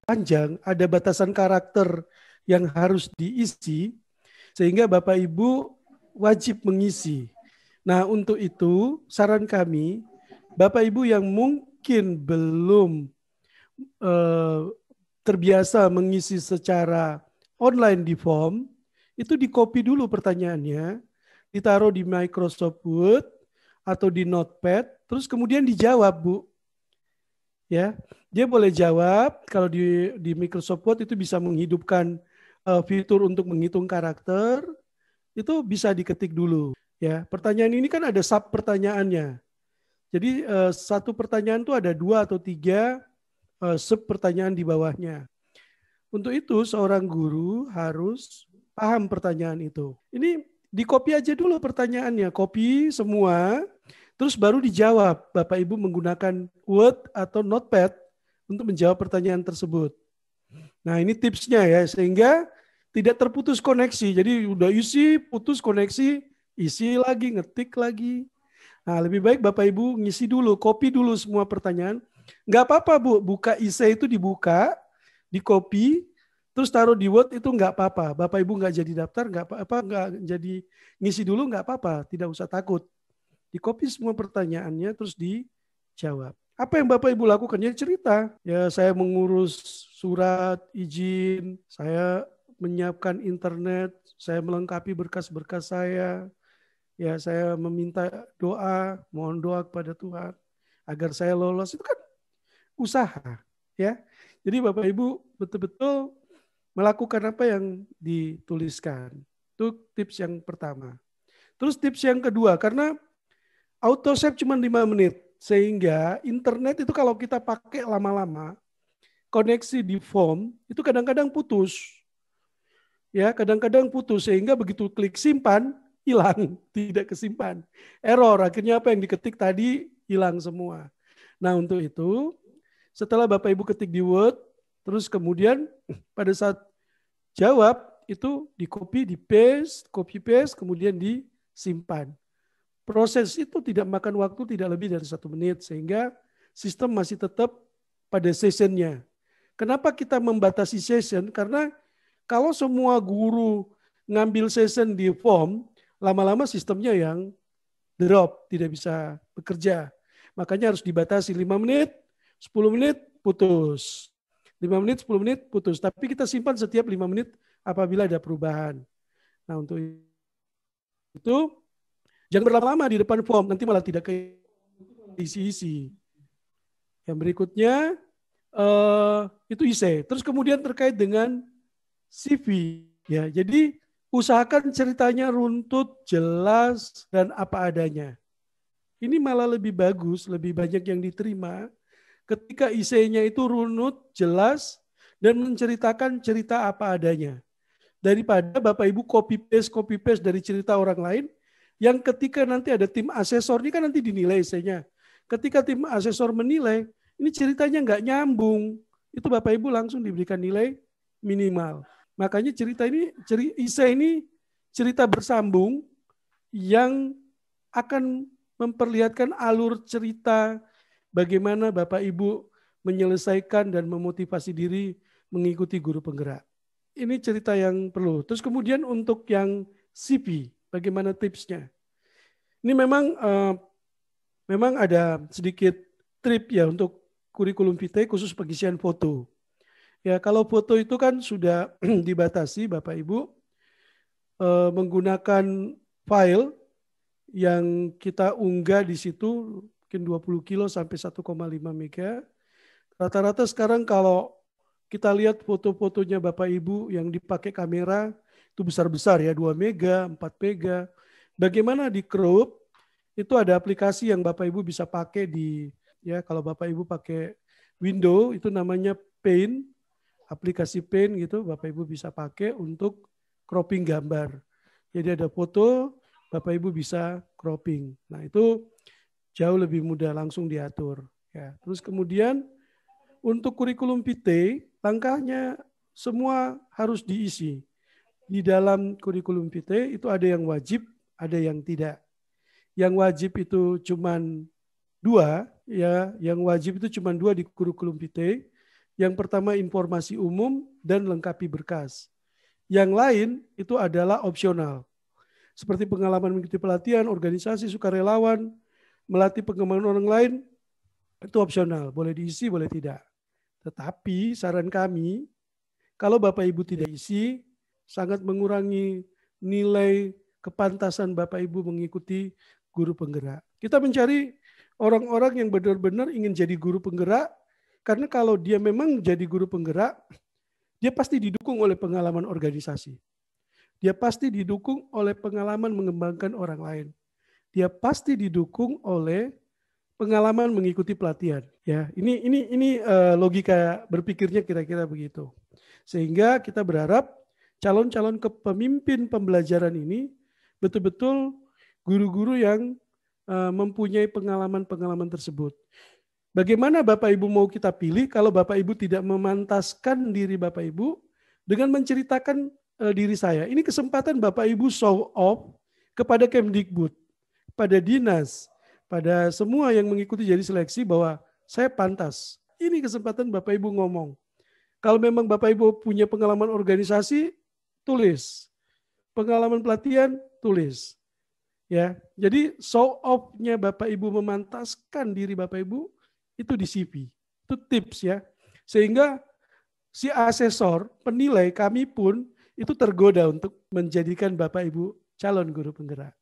Panjang, ada batasan karakter yang harus diisi, sehingga Bapak Ibu wajib mengisi. Nah, untuk itu saran kami, Bapak Ibu yang mungkin belum eh, terbiasa mengisi secara online di form, itu di-copy dulu pertanyaannya, ditaruh di Microsoft Word atau di Notepad, terus kemudian dijawab, Bu. Ya, dia boleh jawab. Kalau di Microsoft Word itu bisa menghidupkan fitur untuk menghitung karakter, itu bisa diketik dulu. Ya, pertanyaan ini kan ada sub pertanyaannya. Jadi satu pertanyaan itu ada 2 atau 3 sub pertanyaan di bawahnya. Untuk itu seorang guru harus paham pertanyaan itu. Ini di copy aja dulu pertanyaannya, copy semua, terus baru dijawab. Bapak Ibu menggunakan Word atau Notepad untuk menjawab pertanyaan tersebut. Nah, ini tipsnya ya, sehingga tidak terputus koneksi. Jadi udah isi, putus koneksi, isi lagi, ngetik lagi. Nah, lebih baik Bapak Ibu ngisi dulu, copy dulu semua pertanyaan. Nggak apa-apa, Bu, buka IC itu dibuka, di copy, terus taruh di Word itu nggak apa-apa. Bapak Ibu nggak jadi daftar, nggak apa-apa, nggak jadi ngisi dulu, nggak apa-apa, tidak usah takut. Di copy semua pertanyaannya, terus dijawab. Apa yang Bapak Ibu lakukan? Ya cerita. Ya saya mengurus surat izin, saya menyiapkan internet, saya melengkapi berkas-berkas saya. Ya saya meminta doa, mohon doa kepada Tuhan agar saya lolos. Itu kan usaha, ya. Jadi Bapak Ibu betul-betul melakukan apa yang dituliskan. Itu tips yang pertama. Terus tips yang kedua, karena auto save cuma 5 menit, sehingga internet itu kalau kita pakai lama-lama, koneksi di form itu kadang-kadang putus. Ya, kadang-kadang putus sehingga begitu klik simpan, hilang, tidak kesimpan. Error, akhirnya apa yang diketik tadi hilang semua. Nah, untuk itu setelah Bapak Ibu ketik di Word, terus kemudian pada saat jawab itu di copy, di paste, copy paste, kemudian disimpan. Proses itu tidak makan waktu tidak lebih dari 1 menit, sehingga sistem masih tetap pada sessionnya. Kenapa kita membatasi session? Karena kalau semua guru ngambil session di form, lama-lama sistemnya yang drop, tidak bisa bekerja. Makanya harus dibatasi 5 menit, 10 menit, putus. 5 menit, 10 menit, putus. Tapi kita simpan setiap 5 menit apabila ada perubahan. Nah, untuk itu jangan berlama-lama di depan form, nanti malah tidak keisi-isi. Yang berikutnya itu IC. Terus kemudian terkait dengan CV. Ya, jadi usahakan ceritanya runtut, jelas, dan apa adanya. Ini malah lebih bagus, lebih banyak yang diterima ketika IC-nya itu runut, jelas, dan menceritakan cerita apa adanya. Daripada Bapak Ibu copy paste dari cerita orang lain, yang ketika nanti ada tim asesor, ini kan nanti dinilai IC-nya. Ketika tim asesor menilai, ini ceritanya nggak nyambung, itu Bapak Ibu langsung diberikan nilai minimal. Makanya IC ini cerita bersambung yang akan memperlihatkan alur cerita bagaimana Bapak Ibu menyelesaikan dan memotivasi diri mengikuti guru penggerak. Ini cerita yang perlu. Terus kemudian untuk yang CV, bagaimana tipsnya? Ini memang ada sedikit trip ya untuk kurikulum vitae khusus pengisian foto. Ya, kalau foto itu kan sudah dibatasi Bapak Ibu menggunakan file yang kita unggah di situ mungkin 20 kilo sampai 1,5 mega. Rata-rata sekarang kalau kita lihat foto-fotonya Bapak Ibu yang dipakai kamera itu besar-besar ya, 2 mega, 4 mega. Bagaimana di crop? Itu ada aplikasi yang Bapak Ibu bisa pakai ya kalau Bapak Ibu pakai Windows itu namanya Paint, aplikasi Paint gitu, Bapak Ibu bisa pakai untuk cropping gambar. Jadi ada foto, Bapak Ibu bisa cropping. Nah, itu jauh lebih mudah langsung diatur ya. Terus kemudian untuk kurikulum vitae, langkahnya semua harus diisi. Di dalam kurikulum vitae itu ada yang wajib, ada yang tidak. Yang wajib itu cuman dua, ya, yang wajib itu cuma dua di kurikulum vitae. Yang pertama informasi umum dan lengkapi berkas. Yang lain itu adalah opsional. Seperti pengalaman mengikuti pelatihan, organisasi, sukarelawan, melatih pengembangan orang lain, itu opsional. Boleh diisi, boleh tidak. Tetapi saran kami, kalau Bapak Ibu tidak isi, sangat mengurangi nilai kepantasan Bapak Ibu mengikuti guru penggerak. Kita mencari orang-orang yang benar-benar ingin jadi guru penggerak, karena kalau dia memang jadi guru penggerak, dia pasti didukung oleh pengalaman organisasi. Dia pasti didukung oleh pengalaman mengembangkan orang lain. Dia pasti didukung oleh pengalaman mengikuti pelatihan. Ya, ini logika berpikirnya kira-kira begitu. Sehingga kita berharap calon-calon kepemimpin pembelajaran ini betul-betul guru-guru yang mempunyai pengalaman-pengalaman tersebut. Bagaimana Bapak Ibu mau kita pilih kalau Bapak Ibu tidak memantaskan diri Bapak Ibu dengan menceritakan diri saya. Ini kesempatan Bapak Ibu show off kepada Kemdikbud, pada dinas, pada semua yang mengikuti jadi seleksi bahwa saya pantas. Ini kesempatan Bapak Ibu ngomong. Kalau memang Bapak Ibu punya pengalaman organisasi, tulis. Pengalaman pelatihan, tulis. Ya, jadi show off-nya Bapak Ibu memantaskan diri Bapak Ibu itu di CV. Itu tips ya. Sehingga si asesor, penilai kami pun itu tergoda untuk menjadikan Bapak Ibu calon guru penggerak.